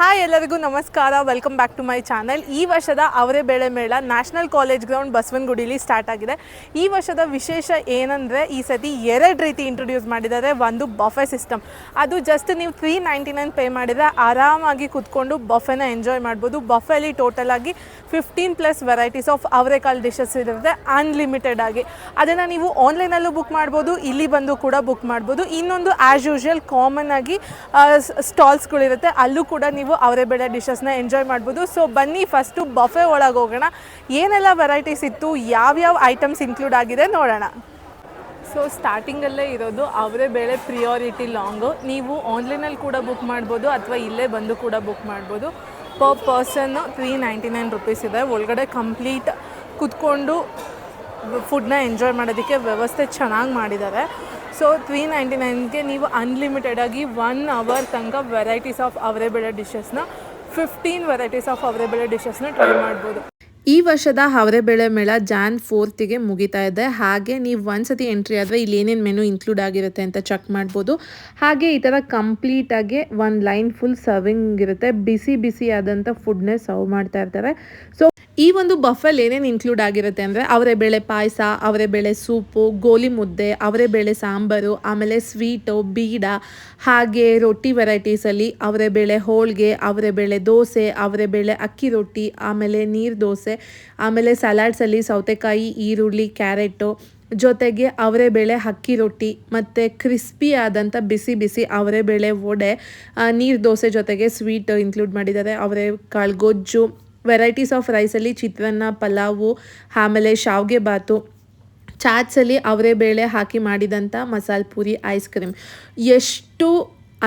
Hi ಎಲ್ಲರಿಗೂ ನಮಸ್ಕಾರ, welcome back to my channel. ಈ ವರ್ಷದ Avare Bele Mela national college ground ಬಸವನಗುಡಿಲಿ ಸ್ಟಾರ್ಟ್ ಆಗಿದೆ. ಈ ವರ್ಷದ ವಿಶೇಷ ಏನಂದರೆ ಈ ಸತಿ ಎರಡು ರೀತಿ ಇಂಟ್ರೊಡ್ಯೂಸ್ ಮಾಡಿದ್ದಾರೆ. ಒಂದು ಬಫೆ ಸಿಸ್ಟಮ್, ಅದು ಜಸ್ಟ್ ನೀವು $399 ಪೇ ಮಾಡಿದರೆ ಆರಾಮಾಗಿ ಕೂತ್ಕೊಂಡು ಬಫೆನ ಎಂಜಾಯ್ ಮಾಡ್ಬೋದು. ಬಫೆಲಿ ಟೋಟಲ್ ಆಗಿ 15+ ವೆರೈಟೀಸ್ ಆಫ್ ಅವರೆಕಾಳು ಡಿಶಸ್ ಇರುತ್ತೆ ಅನ್ಲಿಮಿಟೆಡ್ ಆಗಿ. ಅದನ್ನು ನೀವು ಆನ್ಲೈನಲ್ಲೂ ಬುಕ್ ಮಾಡ್ಬೋದು, ಇಲ್ಲಿ ಬಂದು ಕೂಡ ಬುಕ್ ಮಾಡ್ಬೋದು. ಇನ್ನೊಂದು ಆ್ಯಸ್ ಯೂಶ್ವಲ್ ಕಾಮನ್ ಆಗಿ ಸ್ಟಾಲ್ಸ್ಗಳಿರುತ್ತೆ, ಅಲ್ಲೂ ಕೂಡ ನೀವು ಅವರೇ ಬೇಳೆ ಡಿಶಸ್ನ ಎಂಜಾಯ್ ಮಾಡ್ಬೋದು. ಸೊ ಬನ್ನಿ ಫಸ್ಟು ಬಫೆ ಒಳಗೆ ಹೋಗೋಣ, ಏನೆಲ್ಲ ವೆರೈಟೀಸ್ ಇತ್ತು, ಯಾವ್ಯಾವ ಐಟಮ್ಸ್ ಇನ್ಕ್ಲೂಡ್ ಆಗಿದೆ ನೋಡೋಣ. ಸೊ ಸ್ಟಾರ್ಟಿಂಗಲ್ಲೇ ಇರೋದು ಅವರೇ ಬೇಳೆ ಪ್ರಿಯಾರಿಟಿ ಲಾಂಗು. ನೀವು ಆನ್ಲೈನಲ್ಲಿ ಕೂಡ ಬುಕ್ ಮಾಡ್ಬೋದು ಅಥವಾ ಇಲ್ಲೇ ಬಂದು ಕೂಡ ಬುಕ್ ಮಾಡ್ಬೋದು. ಪರ್ ಪರ್ಸನ್ನು $399 ಇದೆ. ಒಳಗಡೆ ಕಂಪ್ಲೀಟ್ ಕುತ್ಕೊಂಡು ಫುಡ್ನ ಎಂಜಾಯ್ ಮಾಡೋದಕ್ಕೆ ವ್ಯವಸ್ಥೆ ಚೆನ್ನಾಗಿ ಮಾಡಿದ್ದಾರೆ. ಸೊ $399ಗೆ ನೀವು ಅನ್ಲಿಮಿಟೆಡಾಗಿ 1 ಅವರ್ ತನಕ ವೆರೈಟೀಸ್ ಆಫ್ ಅವರೇ ಬೇಳೆ ಡಿಶಸ್ನ 15 ವೆರೈಟೀಸ್ ಆಫ್ ಅವರೇ ಬೇಳೆ ಡಿಶಸ್ನ ಟ್ರೈ ಮಾಡ್ಬೋದು. ಈ ವರ್ಷದ ಅವರೇ ಬೇಳೆ ಮೇಳ Jan 4ಗೆ ಮುಗಿತಾ ಇದೆ. ಹಾಗೆ ನೀವು ಒಂದ್ಸತಿ ಎಂಟ್ರಿ ಆದರೆ ಇಲ್ಲಿ ಏನೇನು ಮೆನು ಇನ್ಕ್ಲೂಡ್ ಆಗಿರುತ್ತೆ ಅಂತ ಚೆಕ್ ಮಾಡ್ಬೋದು. ಹಾಗೆ ಈ ಥರ ಕಂಪ್ಲೀಟಾಗಿ ಒಂದು ಲೈನ್ ಫುಲ್ ಸರ್ವಿಂಗ್ ಇರುತ್ತೆ. ಬಿಸಿ ಬಿಸಿ ಆದಂಥ ಫುಡ್ನೇ ಸರ್ವ್ ಮಾಡ್ತಾ ಇರ್ತಾರೆ. ಸೊ ಈ ಒಂದು ಬಫೆಲ್ ಏನೇನು ಇನ್ಕ್ಲೂಡ್ ಆಗಿರುತ್ತೆ ಅಂದರೆ ಅವರೇ ಬೇಳೆ ಪಾಯಸ, ಅವರೇ ಬೇಳೆ ಸೂಪು, ಗೋಲಿ ಮುದ್ದೆ, ಅವರೇ ಬೇಳೆ ಸಾಂಬಾರು, ಆಮೇಲೆ ಸ್ವೀಟು, ಬೀಡ, ಹಾಗೆ ರೊಟ್ಟಿ ವೆರೈಟೀಸಲ್ಲಿ ಅವರೇ ಬೇಳೆ ಹೋಳಿಗೆ, ಅವರೇ ಬೇಳೆ ದೋಸೆ, ಅವರೇ ಬೇಳೆ ಅಕ್ಕಿ ರೊಟ್ಟಿ, ಆಮೇಲೆ ನೀರು ದೋಸೆ, ಆಮೇಲೆ ಸಲಾಡ್ಸಲ್ಲಿ ಸೌತೆಕಾಯಿ, ಈರುಳ್ಳಿ, ಕ್ಯಾರೆಟು, ಜೊತೆಗೆ ಅವರೇ ಬೇಳೆ ಅಕ್ಕಿ ರೊಟ್ಟಿ ಮತ್ತು ಕ್ರಿಸ್ಪಿ ಆದಂಥ ಬಿಸಿ ಬಿಸಿ ಅವರೇ ಬೇಳೆ ವಡೆ, ನೀರು ದೋಸೆ ಜೊತೆಗೆ ಸ್ವೀಟ್ ಇನ್ಕ್ಲೂಡ್ ಮಾಡಿದ್ದಾರೆ. ಅವರೇ ಕಾಳು ಗೊಜ್ಜು, ವೆರೈಟೀಸ್ ಆಫ್ ರೈಸಲ್ಲಿ ಚಿತ್ರಾನ್ನ, ಪಲಾವು, ಆಮೇಲೆ ಶಾವಿಗೆ ಬಾತು, ಚಾಟ್ಸಲ್ಲಿ ಅವರೇ ಬೇಳೆ ಹಾಕಿ ಮಾಡಿದಂಥ ಮಸಾಲೆ ಪೂರಿ, ಐಸ್ ಕ್ರೀಮ್, ಎಷ್ಟು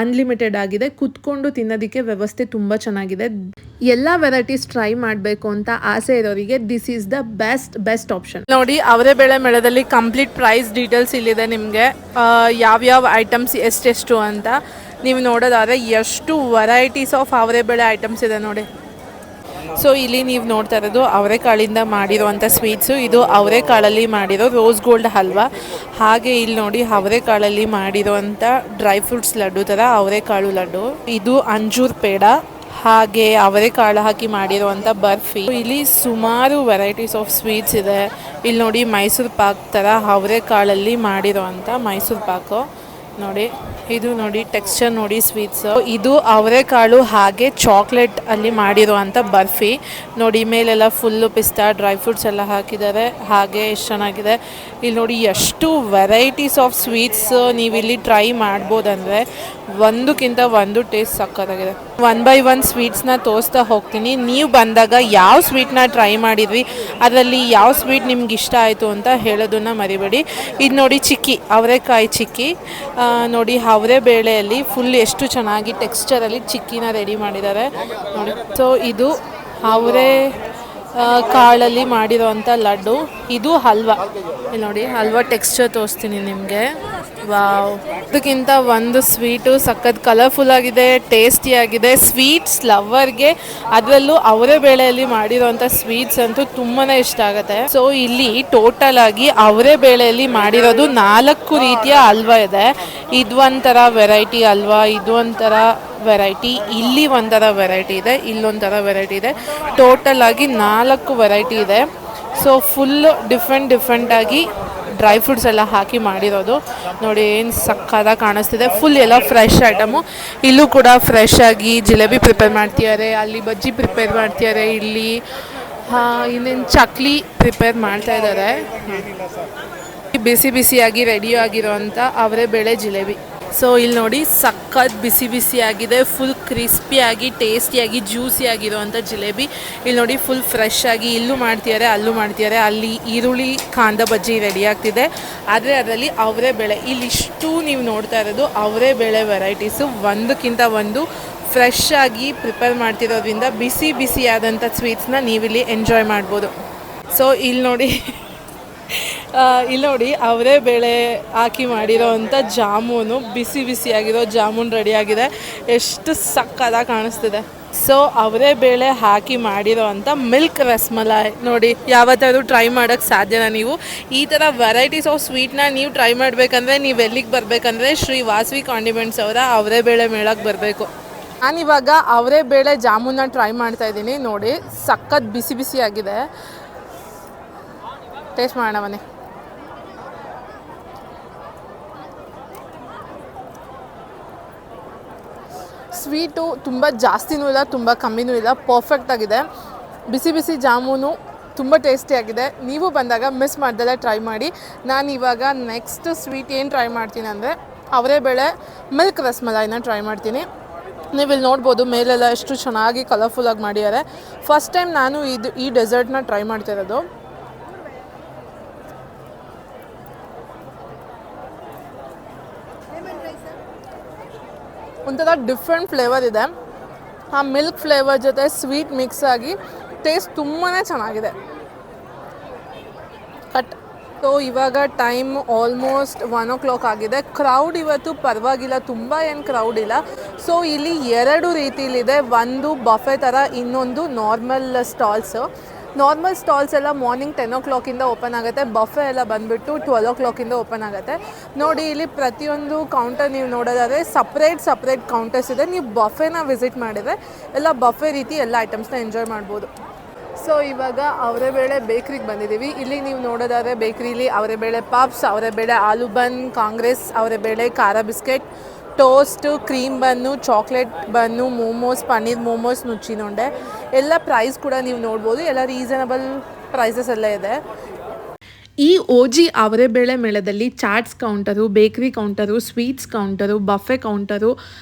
ಅನ್ಲಿಮಿಟೆಡ್ ಆಗಿದೆ. ಕುತ್ಕೊಂಡು ತಿನ್ನೋದಕ್ಕೆ ವ್ಯವಸ್ಥೆ ತುಂಬ ಚೆನ್ನಾಗಿದೆ. ಎಲ್ಲ ವೆರೈಟೀಸ್ ಟ್ರೈ ಮಾಡಬೇಕು ಅಂತ ಆಸೆ ಇರೋರಿಗೆ this is the best option. ನೋಡಿ, ಅವರೇ ಬೇಳೆ ಮೇಳದಲ್ಲಿ ಕಂಪ್ಲೀಟ್ ಪ್ರೈಸ್ ಡೀಟೇಲ್ಸ್ ಇಲ್ಲಿದೆ ನಿಮಗೆ, ಯಾವ್ಯಾವ ಐಟಮ್ಸ್ ಎಷ್ಟೆಷ್ಟು ಅಂತ ನೀವು ನೋಡೋದಾದರೆ ಎಷ್ಟು ವೆರೈಟೀಸ್ ಆಫ್ ಅವರೇ ಬೇಳೆ ಐಟಮ್ಸ್ ಇದೆ ನೋಡಿ. ಸೊ ಇಲ್ಲಿ ನೀವು ನೋಡ್ತಾ ಇರೋದು ಅವರೆಕಾಳಿಂದ ಮಾಡಿರೋವಂಥ ಸ್ವೀಟ್ಸು. ಇದು ಅವರೆಕಾಳಲ್ಲಿ ಮಾಡಿರೋ ರೋಸ್ ಗೋಲ್ಡ್ ಹಲ್ವಾ. ಹಾಗೆ ಇಲ್ಲಿ ನೋಡಿ ಅವರೆಕಾಳಲ್ಲಿ ಮಾಡಿರೋವಂಥ ಡ್ರೈ ಫ್ರೂಟ್ಸ್ ಲಡ್ಡು ಥರ ಅವರೆಕಾಳು ಲಡ್ಡು. ಇದು ಅಂಜೂರ್ ಪೇಡ, ಹಾಗೆ ಅವರೆಕಾಳು ಹಾಕಿ ಮಾಡಿರೋವಂಥ ಬರ್ಫಿ. ಇಲ್ಲಿ ಸುಮಾರು ವೆರೈಟೀಸ್ ಆಫ್ ಸ್ವೀಟ್ಸ್ ಇದೆ. ಇಲ್ಲಿ ನೋಡಿ ಮೈಸೂರು ಪಾಕ್ ಥರ ಅವರೆಕಾಳಲ್ಲಿ ಮಾಡಿರೋವಂಥ ಮೈಸೂರು ಪಾಕು ನೋಡಿ. ಇದು ನೋಡಿ ಟೆಕ್ಸ್ಚರ್ ನೋಡಿ ಸ್ವೀಟ್ಸ್. ಇದು ಅವರೆಕಾಳು ಹಾಗೆ ಚಾಕ್ಲೇಟ್ ಅಲ್ಲಿ ಮಾಡಿರುವಂಥ ಬರ್ಫಿ ನೋಡಿ. ಮೇಲೆಲ್ಲ ಫುಲ್ಲು ಪಿಸ್ತಾ ಡ್ರೈ ಫ್ರೂಟ್ಸ್ ಎಲ್ಲ ಹಾಕಿದ್ದಾರೆ. ಹಾಗೆ ಎಷ್ಟು ಚೆನ್ನಾಗಿದೆ. ಇಲ್ಲಿ ನೋಡಿ ಎಷ್ಟು ವೆರೈಟೀಸ್ ಆಫ್ ಸ್ವೀಟ್ಸ್ ನೀವಿಲ್ಲಿ ಟ್ರೈ ಮಾಡ್ಬೋದಂದರೆ ಒಂದಕ್ಕಿಂತ ಒಂದು ಟೇಸ್ಟ್ ಸಕ್ಕತ್ತಾಗಿದೆ. 1 by 1 ಸ್ವೀಟ್ಸ್ನ ತೋರಿಸ್ತಾ ಹೋಗ್ತೀನಿ. ನೀವು ಬಂದಾಗ ಯಾವ ಸ್ವೀಟ್ನ ಟ್ರೈ ಮಾಡಿದ್ವಿ, ಅದರಲ್ಲಿ ಯಾವ ಸ್ವೀಟ್ ನಿಮ್ಗೆ ಇಷ್ಟ ಆಯಿತು ಅಂತ ಹೇಳೋದನ್ನು ಮರಿಬೇಡಿ. ಇದು ನೋಡಿ ಚಿಕ್ಕಿ, ಅವರೆಕಾಯಿ ಚಿಕ್ಕಿ ನೋಡಿ. ಅವರೇ ಬೇಳೆಯಲ್ಲಿ ಫುಲ್ ಎಷ್ಟು ಚೆನ್ನಾಗಿ ಟೆಕ್ಸ್ಚರಲ್ಲಿ ಚಿಕ್ಕಿನ ರೆಡಿ ಮಾಡಿದ್ದಾರೆ ನೋಡಿ. ಸೊ ಇದು ಅವರೇ ಕಾಳಲ್ಲಿ ಮಾಡಿರೋವಂಥ ಲಡ್ಡು. ಇದು ಹಲ್ವಾ. ಇಲ್ಲಿ ನೋಡಿ ಹಲ್ವಾ ಟೆಕ್ಸ್ಚರ್ ತೋರಿಸ್ತೀನಿ ನಿಮಗೆ. ವಾವ್, ಅದಕ್ಕಿಂತ ಒಂದು ಸ್ವೀಟು ಸಖತ್ ಕಲರ್ಫುಲ್ ಆಗಿದೆ, ಟೇಸ್ಟಿಯಾಗಿದೆ. ಸ್ವೀಟ್ಸ್ ಲವರ್ಗೆ ಅದರಲ್ಲೂ ಅವರೇ ಬೇಳೆಯಲ್ಲಿ ಮಾಡಿರೋವಂಥ ಸ್ವೀಟ್ಸ್ ಅಂತೂ ತುಂಬಾ ಇಷ್ಟ ಆಗುತ್ತೆ. ಸೊ ಇಲ್ಲಿ ಟೋಟಲ್ ಆಗಿ ಅವರೇ ಬೇಳೆಯಲ್ಲಿ ಮಾಡಿರೋದು 4 ರೀತಿಯ ಹಲ್ವಾ ಇದೆ. ಇದು ಒಂಥರ ವೆರೈಟಿ ಹಲ್ವಾ, ಇದು ಒಂಥರ ವೆರೈಟಿ, ಇಲ್ಲಿ ಒಂಥರ ವೆರೈಟಿ ಇದೆ, ಇಲ್ಲೊಂಥರ ವೆರೈಟಿ ಇದೆ. ಟೋಟಲ್ ಆಗಿ 4 ವೆರೈಟಿ ಇದೆ. ಸೊ ಫುಲ್ ಡಿಫ್ರೆಂಟಾಗಿ ಡ್ರೈ ಫ್ರೂಟ್ಸ್ ಎಲ್ಲ ಹಾಕಿ ಮಾಡಿರೋದು ನೋಡಿ. ಏನು ಸಕ್ಕತ್ತಾಗಿ ಕಾಣಿಸ್ತಿದೆ. ಫುಲ್ ಎಲ್ಲ ಫ್ರೆಶ್ ಐಟಮು. ಇಲ್ಲೂ ಕೂಡ ಫ್ರೆಶ್ ಆಗಿ ಜಿಲೇಬಿ ಪ್ರಿಪೇರ್ ಮಾಡ್ತಿದ್ದಾರೆ, ಅಲ್ಲಿ ಬಜ್ಜಿ ಪ್ರಿಪೇರ್ ಮಾಡ್ತಿದ್ದಾರೆ, ಇಲ್ಲಿ ಇನ್ನೇನು ಚಕ್ಲಿ ಪ್ರಿಪೇರ್ ಮಾಡ್ತಾ ಇದ್ದಾರೆ. ಬಿಸಿ ಬಿಸಿಯಾಗಿ ರೆಡಿ ಆಗಿರೋವಂಥ ಅವರೇ ಬೇಳೆ ಜಿಲೇಬಿ. ಸೊ ಇಲ್ಲಿ ನೋಡಿ ಸಖತ್ ಬಿಸಿ ಆಗಿದೆ, ಫುಲ್ ಕ್ರಿಸ್ಪಿಯಾಗಿ ಟೇಸ್ಟಿಯಾಗಿ ಜ್ಯೂಸಿಯಾಗಿರೋವಂಥ ಜಿಲೇಬಿ. ಇಲ್ಲಿ ನೋಡಿ ಫುಲ್ ಫ್ರೆಶ್ ಆಗಿ ಇಲ್ಲೂ ಮಾಡ್ತಿದ್ದಾರೆ, ಅಲ್ಲೂ ಮಾಡ್ತಿದ್ದಾರೆ. ಅಲ್ಲಿ ಈರುಳ್ಳಿ ಕಾಂದ ಬಜ್ಜಿ ರೆಡಿ ಆಗ್ತಿದೆ, ಆದರೆ ಅದರಲ್ಲಿ ಅವರೇ ಬೇಳೆ. ಇಲ್ಲಿಷ್ಟು ನೀವು ನೋಡ್ತಾ ಇರೋದು ಅವರೇ ಬೇಳೆ ವೆರೈಟೀಸು. ಒಂದಕ್ಕಿಂತ ಒಂದು ಫ್ರೆಶ್ ಆಗಿ ಪ್ರಿಪೇರ್ ಮಾಡ್ತಿರೋದ್ರಿಂದ ಬಿಸಿ ಆದಂಥ ಸ್ವೀಟ್ಸ್ನ ನೀವಿಲ್ಲಿ ಎಂಜಾಯ್ ಮಾಡ್ಬೋದು. ಸೊ ಇಲ್ಲಿ ನೋಡಿ ಅವರೇ ಬೇಳೆ ಹಾಕಿ ಮಾಡಿರೋವಂಥ ಜಾಮೂನು, ಬಿಸಿಯಾಗಿರೋ ಜಾಮೂನ್ ರೆಡಿಯಾಗಿದೆ. ಎಷ್ಟು ಸಕ್ಕತ್ತಾಗಿ ಕಾಣಿಸ್ತಿದೆ. ಸೊ ಅವರೇ ಬೇಳೆ ಹಾಕಿ ಮಾಡಿರೋ ಅಂಥ ಮಿಲ್ಕ್ ರಸ್ಮಲಾಯ್ ನೋಡಿ. ಯಾವತ್ತಾದ್ರೂ ಟ್ರೈ ಮಾಡೋಕ್ಕೆ ಸಾಧ್ಯನಾ ನೀವು? ಈ ಥರ ವೆರೈಟೀಸ್ ಆಫ್ ಸ್ವೀಟ್ನ ನೀವು ಟ್ರೈ ಮಾಡಬೇಕಂದ್ರೆ ನೀವು ಎಲ್ಲಿಗೆ ಬರಬೇಕಂದ್ರೆ ಶ್ರೀ ವಾಸವಿ ಕಾಂಡಿಮೆಂಟ್ಸ್ ಅವರ ಅವರೇ ಬೇಳೆ ಮೇಳಕ್ಕೆ ಬರಬೇಕು. ನಾನಿವಾಗ ಅವರೇ ಬೇಳೆ ಜಾಮೂನ ಟ್ರೈ ಮಾಡ್ತಾ ಇದ್ದೀನಿ. ನೋಡಿ ಸಖತ್ ಬಿಸಿ ಬಿಸಿ ಆಗಿದೆ. ಟೇಸ್ಟ್ ಮಾಡೋಣ ಬನ್ನಿ. ಸ್ವೀಟು ತುಂಬ ಜಾಸ್ತಿನೂ ಇಲ್ಲ, ತುಂಬ ಕಮ್ಮಿನೂ ಇಲ್ಲ, ಪರ್ಫೆಕ್ಟಾಗಿದೆ. ಬಿಸಿ ಬಿಸಿ ಜಾಮೂನು ತುಂಬ ಟೇಸ್ಟಿಯಾಗಿದೆ. ನೀವು ಬಂದಾಗ ಮಿಸ್ ಮಾಡ್ದಲ್ಲೇ ಟ್ರೈ ಮಾಡಿ. ನಾನು ಇವಾಗ ನೆಕ್ಸ್ಟ್ ಸ್ವೀಟ್ ಏನು ಟ್ರೈ ಮಾಡ್ತೀನಿ ಅಂದರೆ ಅವರೇ ಬೇಳೆ ಮಿಲ್ಕ್ ರಸ್ಮಲಾಯಿನ ಟ್ರೈ ಮಾಡ್ತೀನಿ. ನೀವು ಇಲ್ಲಿ ನೋಡ್ಬೋದು ಮೇಲೆಲ್ಲ ಎಷ್ಟು ಚೆನ್ನಾಗಿ ಕಲರ್ಫುಲ್ಲಾಗಿ ಮಾಡಿದ್ದಾರೆ. ಫಸ್ಟ್ ಟೈಮ್ ನಾನು ಈ ಡೆಸರ್ಟ್ನ ಟ್ರೈ ಮಾಡ್ತಿರೋದು. ಒಂಥರ ಡಿಫ್ರೆಂಟ್ ಫ್ಲೇವರ್ ಇದೆ. ಆ ಮಿಲ್ಕ್ ಫ್ಲೇವರ್ ಜೊತೆ ಸ್ವೀಟ್ ಮಿಕ್ಸ್ ಆಗಿ ಟೇಸ್ಟ್ ತುಂಬಾ ಚೆನ್ನಾಗಿದೆ. ಸೊ ಇವಾಗ ಟೈಮ್ ಆಲ್ಮೋಸ್ಟ್ 1 o'clock ಆಗಿದೆ. ಕ್ರೌಡ್ ಇವತ್ತು ಪರವಾಗಿಲ್ಲ, ತುಂಬ ಏನು ಕ್ರೌಡ್ ಇಲ್ಲ. ಸೊ ಇಲ್ಲಿ 2 ರೀತಿಲಿದೆ. ಒಂದು ಬಫೆ ಥರ, ಇನ್ನೊಂದು ನಾರ್ಮಲ್ ಸ್ಟಾಲ್ಸು. ನಾರ್ಮಲ್ ಸ್ಟಾಲ್ಸ್ ಎಲ್ಲ ಮಾರ್ನಿಂಗ್ 10 o'clock ಓಪನ್ ಆಗುತ್ತೆ. ಬಫೆ ಎಲ್ಲ ಬಂದುಬಿಟ್ಟು 12 o'clock ಓಪನ್ ಆಗುತ್ತೆ. ನೋಡಿ ಇಲ್ಲಿ ಪ್ರತಿಯೊಂದು ಕೌಂಟರ್ ನೀವು ನೋಡೋದಾದರೆ ಸಪ್ರೇಟ್ ಕೌಂಟರ್ಸ್ ಇದೆ. ನೀವು ಬಫೆನ ವಿಸಿಟ್ ಮಾಡಿದರೆ ಎಲ್ಲ ಬಫೆ ರೀತಿ ಎಲ್ಲ ಐಟಮ್ಸ್ನ ಎಂಜಾಯ್ ಮಾಡ್ಬೋದು. ಸೊ ಇವಾಗ ಅವರೇ ಬೇಳೆ ಬೇಕ್ರಿಗೆ ಬಂದಿದ್ದೀವಿ. ಇಲ್ಲಿ ನೀವು ನೋಡೋದಾದರೆ ಬೇಕ್ರಿಲಿ ಅವರೇ ಬೇಳೆ ಪಪ್ಸ್, ಅವರೇ ಬೇಳೆ ಆಲೂ ಬನ್, ಕಾಂಗ್ರೆಸ್, ಅವರೇ ಬೇಳೆ ಖಾರ biscuit, toast, cream bun, chocolate bun, momos, paneer momos, ನುಚ್ಚಿನುಂಡೆ ಎಲ್ಲ ಪ್ರೈಸ್ ಕೂಡ ನೀವು ನೋಡ್ಬೋದು. ಎಲ್ಲ ರೀಸನಬಲ್ ಪ್ರೈಸಸ್ ಎಲ್ಲ ಇದೆ. ಈ OG ಅವರೇ ಬೇಳೆ ಮೇಳದಲ್ಲಿ chats counter, bakery counter, sweets counter, buffet counter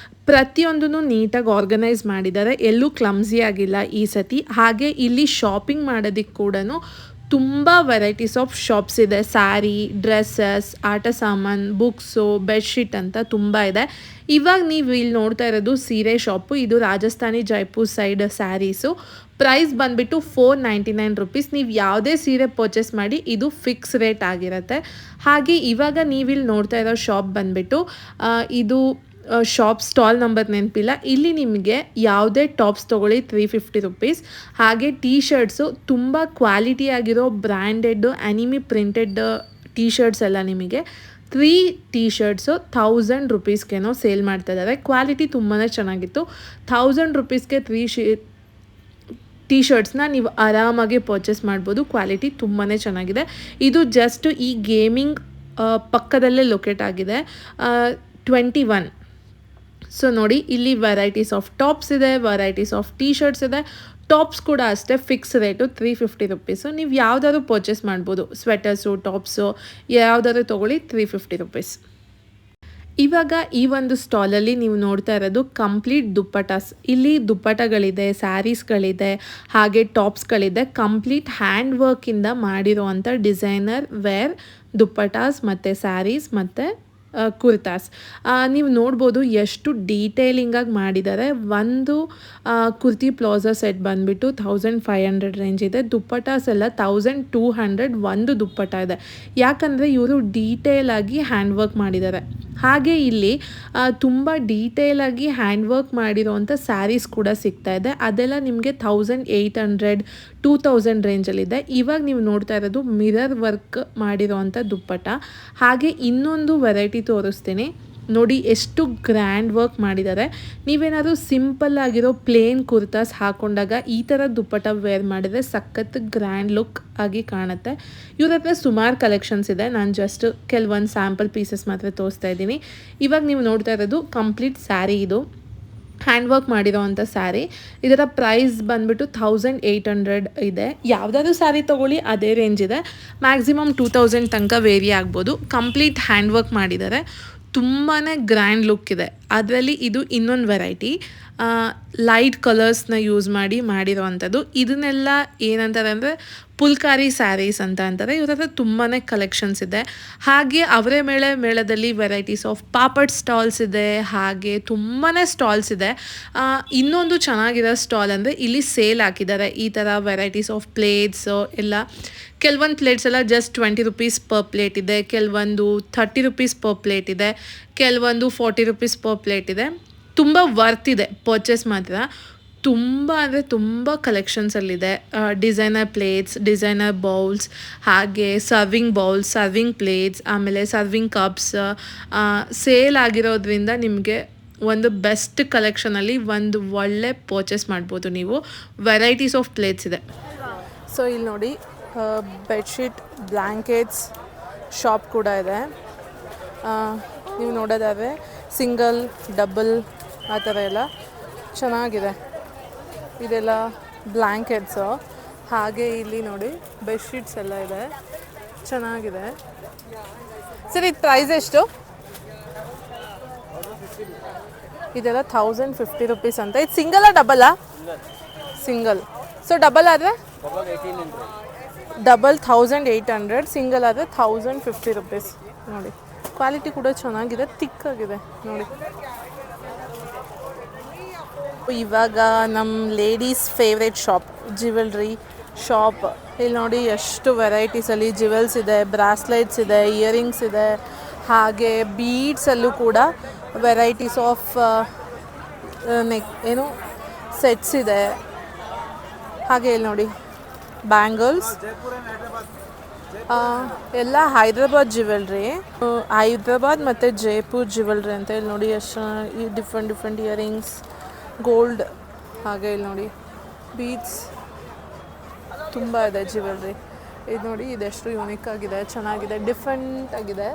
ಪ್ರತಿಯೊಂದನ್ನು ನೀಟಾಗಿ ಆರ್ಗನೈಸ್ ಮಾಡಿದ್ದಾರೆ. ಎಲ್ಲೂ ಕ್ಲಮ್ಸಿ ಆಗಿಲ್ಲ ಈ ಸತಿ. ಹಾಗೆ ಇಲ್ಲಿ ಶಾಪಿಂಗ್ ಮಾಡೋದಕ್ಕೆ ಕೂಡ ತುಂಬ ವೆರೈಟೀಸ್ ಆಫ್ ಶಾಪ್ಸ್ ಇದೆ. ಸ್ಯಾರಿ, ಡ್ರೆಸ್ಸಸ್, ಆಟ ಸಾಮಾನು, ಬುಕ್ಸು, ಬೆಡ್ಶೀಟ್ ಅಂತ ತುಂಬ ಇದೆ. ಇವಾಗ ನೀವು ಇಲ್ಲಿ ನೋಡ್ತಾ ಇರೋದು ಸೀರೆ ಶಾಪು. ಇದು ರಾಜಸ್ಥಾನಿ ಜೈಪುರ್ ಸೈಡ್ ಸ್ಯಾರೀಸು. ಪ್ರೈಸ್ ಬಂದುಬಿಟ್ಟು 499 rupees. ನೀವು ಯಾವುದೇ ಸೀರೆ ಪರ್ಚೇಸ್ ಮಾಡಿ ಇದು ಫಿಕ್ಸ್ ರೇಟ್ ಆಗಿರುತ್ತೆ. ಹಾಗೆ ಇವಾಗ ನೀವಿಲ್ಲಿ ನೋಡ್ತಾ ಇರೋ ಶಾಪ್ ಬಂದುಬಿಟ್ಟು ಇದು ಶಾಪ್ ಸ್ಟಾಲ್ ನಂಬರ್ ನೆನಪಿಲ್ಲ. ಇಲ್ಲಿ ನಿಮಗೆ ಯಾವುದೇ ಟಾಪ್ಸ್ ತೊಗೊಳ್ಳಿ 350 rupees. ಹಾಗೆ ಟೀ ಶರ್ಟ್ಸು ತುಂಬ ಕ್ವಾಲಿಟಿ ಆಗಿರೋ ಬ್ರ್ಯಾಂಡೆಡ್ ಅನಿಮಿ ಪ್ರಿಂಟೆಡ್ ಟೀ ಶರ್ಟ್ಸ್ ಎಲ್ಲ ನಿಮಗೆ 3 ಟೀ ಶರ್ಟ್ಸು 1000 rupeesಗೇನೋ ಸೇಲ್ ಮಾಡ್ತಾ ಇದ್ದಾರೆ. ಕ್ವಾಲಿಟಿ ತುಂಬಾ ಚೆನ್ನಾಗಿತ್ತು. 1000 rupeesಗೆ 3 ಟೀ ಶರ್ಟ್ಸ್ನ ನೀವು ಆರಾಮಾಗಿ ಪರ್ಚೇಸ್ ಮಾಡ್ಬೋದು. ಕ್ವಾಲಿಟಿ ತುಂಬಾ ಚೆನ್ನಾಗಿದೆ. ಇದು ಜಸ್ಟ್ ಈ ಗೇಮಿಂಗ್ ಪಕ್ಕದಲ್ಲೇ ಲೊಕೇಟ್ ಆಗಿದೆ. 21. ಸೊ ನೋಡಿ ಇಲ್ಲಿ ವೆರೈಟೀಸ್ ಆಫ್ ಟಾಪ್ಸ್ ಇದೆ, ವೆರೈಟೀಸ್ ಆಫ್ ಟೀ ಶರ್ಟ್ಸ್ ಇದೆ. ಟಾಪ್ಸ್ ಕೂಡ ಅಷ್ಟೇ ಫಿಕ್ಸ್ ರೇಟು 350 rupees. ನೀವು ಯಾವುದಾದ್ರು ಪರ್ಚೇಸ್ ಮಾಡ್ಬೋದು. ಸ್ವೆಟರ್ಸು, ಟಾಪ್ಸು ಯಾವುದಾದ್ರು ತೊಗೊಳ್ಳಿ 350 rupees. ಇವಾಗ ಈ ಒಂದು ಸ್ಟಾಲಲ್ಲಿ ನೀವು ನೋಡ್ತಾ ಇರೋದು ಕಂಪ್ಲೀಟ್ ದುಪ್ಪಟಾಸ್. ಇಲ್ಲಿ ದುಪ್ಪಟಗಳಿದೆ, ಸ್ಯಾರೀಸ್ಗಳಿದೆ, ಹಾಗೆ ಟಾಪ್ಸ್ಗಳಿದೆ. ಕಂಪ್ಲೀಟ್ ಹ್ಯಾಂಡ್ ವರ್ಕಿಂದ ಮಾಡಿರೋವಂಥ ಡಿಸೈನರ್ ವೇರ್ ದುಪ್ಪಟಾಸ್ ಮತ್ತು ಸ್ಯಾರೀಸ್ ಮತ್ತು ಕುರ್ತಾಸ್. ನೀವು ನೋಡ್ಬೋದು ಎಷ್ಟು ಡೀಟೇಲಿಂಗಾಗಿ ಮಾಡಿದ್ದಾರೆ. ಒಂದು ಕುರ್ತಿ ಪ್ಲಾಜಾ ಸೆಟ್ ಬಂದುಬಿಟ್ಟು 1500 ರೇಂಜ್ ಇದೆ. ದುಪ್ಪಟಾಸ್ ಎಲ್ಲ 1200 ಒಂದು ದುಪ್ಪಟ ಇದೆ. ಯಾಕಂದರೆ ಇವರು ಡೀಟೇಲಾಗಿ ಹ್ಯಾಂಡ್ ವರ್ಕ್ ಮಾಡಿದ್ದಾರೆ. ಹಾಗೆ ಇಲ್ಲಿ ತುಂಬ ಡೀಟೇಲಾಗಿ ಹ್ಯಾಂಡ್ ವರ್ಕ್ ಮಾಡಿರೋವಂಥ ಸ್ಯಾರೀಸ್ ಕೂಡ ಸಿಗ್ತಾ ಇದೆ. ಅದೆಲ್ಲ ನಿಮಗೆ 1800 2000 ರೇಂಜಲ್ಲಿದೆ. ಇವಾಗ ನೀವು ನೋಡ್ತಾ ಇರೋದು ಮಿರರ್ ವರ್ಕ್ ಮಾಡಿರೋವಂಥ ದುಪ್ಪಟ. ಹಾಗೆ ಇನ್ನೊಂದು ವೆರೈಟಿ ತೋರಿಸ್ತೀನಿ ನೋಡಿ, ಎಷ್ಟು ಗ್ರ್ಯಾಂಡ್ ವರ್ಕ್ ಮಾಡಿದ್ದಾರೆ. ನೀವೇನಾದರೂ ಸಿಂಪಲ್ ಆಗಿರೋ ಪ್ಲೇನ್ ಕುರ್ತಾಸ್ ಹಾಕೊಂಡಾಗ ಈ ಥರ ದುಪ್ಪಟ ವೇರ್ ಮಾಡಿದರೆ ಸಖತ್ ಗ್ರ್ಯಾಂಡ್ ಲುಕ್ ಆಗಿ ಕಾಣುತ್ತೆ. ಇವ್ರ ಹತ್ರ ಸುಮಾರು ಕಲೆಕ್ಷನ್ಸ್ ಇದೆ. ನಾನು ಜಸ್ಟ್ ಕೆಲವೊಂದು ಸ್ಯಾಂಪಲ್ ಪೀಸಸ್ ಮಾತ್ರ ತೋರಿಸ್ತಾ ಇದ್ದೀನಿ. ಇವಾಗ ನೀವು ನೋಡ್ತಾ ಇರೋದು ಕಂಪ್ಲೀಟ್ ಸ್ಯಾರಿ. ಇದು ಹ್ಯಾಂಡ್ ವರ್ಕ್ ಮಾಡಿರೋವಂಥ ಸ್ಯಾರಿ. ಇದರ ಪ್ರೈಸ್ ಬಂದುಬಿಟ್ಟು 1800 ಇದೆ. ಯಾವುದಾದ್ರೂ ಸ್ಯಾರಿ ತೊಗೊಳ್ಳಿ ಅದೇ ರೇಂಜ್ ಇದೆ. ಮ್ಯಾಕ್ಸಿಮಮ್ 2000 ತನಕ ವೇರಿ ಆಗ್ಬೋದು. ಕಂಪ್ಲೀಟ್ ಹ್ಯಾಂಡ್ ವರ್ಕ್ ಮಾಡಿದ್ದಾರೆ. ತುಂಬಾ ಗ್ರ್ಯಾಂಡ್ ಲುಕ್ ಇದೆ. ಅದರಲ್ಲಿ ಇದು ಇನ್ನೊಂದು ವೆರೈಟಿ ಲೈಟ್ ಕಲರ್ಸ್ನ ಯೂಸ್ ಮಾಡಿರೋವಂಥದ್ದು. ಇದನ್ನೆಲ್ಲ ಏನಂತಾರೆ ಅಂದರೆ ಪುಲ್ಕಾರಿ ಸ್ಯಾರೀಸ್ ಅಂತ ಅಂತಾರೆ. ಇವ್ರ ಹತ್ರ ತುಂಬಾ ಕಲೆಕ್ಷನ್ಸ್ ಇದೆ. ಹಾಗೆ ಅವರೇ ಮೇಳದಲ್ಲಿ ವೆರೈಟೀಸ್ ಆಫ್ ಪಾಪಡ್ ಸ್ಟಾಲ್ಸ್ ಇದೆ. ಹಾಗೆ ತುಂಬಾ ಸ್ಟಾಲ್ಸ್ ಇದೆ. ಇನ್ನೊಂದು ಚೆನ್ನಾಗಿರೋ ಸ್ಟಾಲ್ ಅಂದರೆ ಇಲ್ಲಿ ಸೇಲ್ ಹಾಕಿದ್ದಾರೆ. ಈ ಥರ ವೆರೈಟೀಸ್ ಆಫ್ ಪ್ಲೇಟ್ಸು ಎಲ್ಲ. ಕೆಲವೊಂದು ಪ್ಲೇಟ್ಸ್ ಎಲ್ಲ ಜಸ್ಟ್ 20 rupees ಪರ್ ಪ್ಲೇಟ್ ಇದೆ. ಕೆಲವೊಂದು 30 rupees ಪರ್ ಪ್ಲೇಟ್ ಇದೆ. ಕೆಲವೊಂದು 40 rupees ಪರ್ ಪ್ಲೇಟ್ ಇದೆ. ತುಂಬ ವರ್ತ್ ಇದೆ ಪರ್ಚೇಸ್ ಮಾತ್ರ. ತುಂಬ ಅಂದರೆ ತುಂಬ ಕಲೆಕ್ಷನ್ಸಲ್ಲಿದೆ. ಡಿಸೈನರ್ ಪ್ಲೇಟ್ಸ್, ಡಿಸೈನರ್ ಬೌಲ್ಸ್, ಹಾಗೆ ಸರ್ವಿಂಗ್ ಬೌಲ್ಸ್, ಸರ್ವಿಂಗ್ ಪ್ಲೇಟ್ಸ್, ಆಮೇಲೆ ಸರ್ವಿಂಗ್ ಕಪ್ಸ್ ಸೇಲ್ ಆಗಿರೋದ್ರಿಂದ ನಿಮಗೆ ಒಂದು ಬೆಸ್ಟ್ ಕಲೆಕ್ಷನಲ್ಲಿ ಒಂದು ಒಳ್ಳೆ ಪರ್ಚೇಸ್ ಮಾಡ್ಬೋದು ನೀವು. ವೆರೈಟೀಸ್ ಆಫ್ ಪ್ಲೇಟ್ಸ್ ಇದೆ. ಸೊ ಇಲ್ಲಿ ನೋಡಿ ಬೆಡ್ಶೀಟ್ ಬ್ಲ್ಯಾಂಕೆಟ್ಸ್ ಶಾಪ್ ಕೂಡ ಇದೆ. ನೀವು ನೋಡೋದಾದರೆ ಸಿಂಗಲ್ ಡಬಲ್ ಆ ಥರ ಎಲ್ಲ ಚೆನ್ನಾಗಿದೆ. ಇದೆಲ್ಲ ಬ್ಲ್ಯಾಂಕೆಟ್ಸು. ಹಾಗೆ ಇಲ್ಲಿ ನೋಡಿ ಬೆಡ್ಶೀಟ್ಸ್ ಎಲ್ಲ ಇದೆ, ಚೆನ್ನಾಗಿದೆ. ಸರ್ ಇದು ಪ್ರೈಸ್ ಎಷ್ಟು? ಇದೆಲ್ಲ 1050 rupees ಅಂತ. ಇದು ಸಿಂಗಲಾ ಡಬಲಾ? ಸಿಂಗಲ್. ಸೊ ಡಬಲ್ ಆದರೆ ಡಬಲ್ 1800, ಸಿಂಗಲ್ ಆದರೆ 1050 rupees. ನೋಡಿ ಕ್ವಾಲಿಟಿ ಕೂಡ ಚೆನ್ನಾಗಿದೆ, ತಿಕ್ಕಾಗಿದೆ ನೋಡಿ. ಇವಾಗ ನಮ್ಮ ladies favourite shop jewellery shop. ಇಲ್ಲಿ ನೋಡಿ ಎಷ್ಟು ವೆರೈಟೀಸಲ್ಲಿ ಜ್ಯುವೆಲ್ಸ್ ಇದೆ, ಬ್ರಾಸ್ಲೆಟ್ಸ್ ಇದೆ, ಇಯರಿಂಗ್ಸ್ ಇದೆ, ಹಾಗೆ ಬೀಡ್ಸಲ್ಲೂ ಕೂಡ ವೆರೈಟೀಸ್ ಆಫ್ ಏನು ಸೆಟ್ಸ್ ಇದೆ. ಹಾಗೆ ಇಲ್ಲಿ ನೋಡಿ ಬ್ಯಾಂಗಲ್ಸ್ ಎಲ್ಲ ಹೈದ್ರಾಬಾದ್ ಜ್ಯುವೆಲ್ರಿ. ಹೈದ್ರಾಬಾದ್ ಮತ್ತು ಜೈಪುರ್ ಜ್ಯುವೆಲ್ರಿ ಅಂತ. ಇಲ್ಲಿ ನೋಡಿ ಎಷ್ಟು ಡಿಫ್ರೆಂಟ್ ಇಯರಿಂಗ್ಸ್, ಗೋಲ್ಡ್, ಹಾಗೆ ಇಲ್ಲಿ ನೋಡಿ ಬೀಡ್ಸ್ ತುಂಬ ಇದೆ ಜ್ಯುವೆಲ್ರಿ. ಇದು ನೋಡಿ ಇದೆಷ್ಟು ಯೂನಿಕ್ ಆಗಿದೆ, ಚೆನ್ನಾಗಿದೆ, ಡಿಫ್ರೆಂಟ್ ಆಗಿದೆ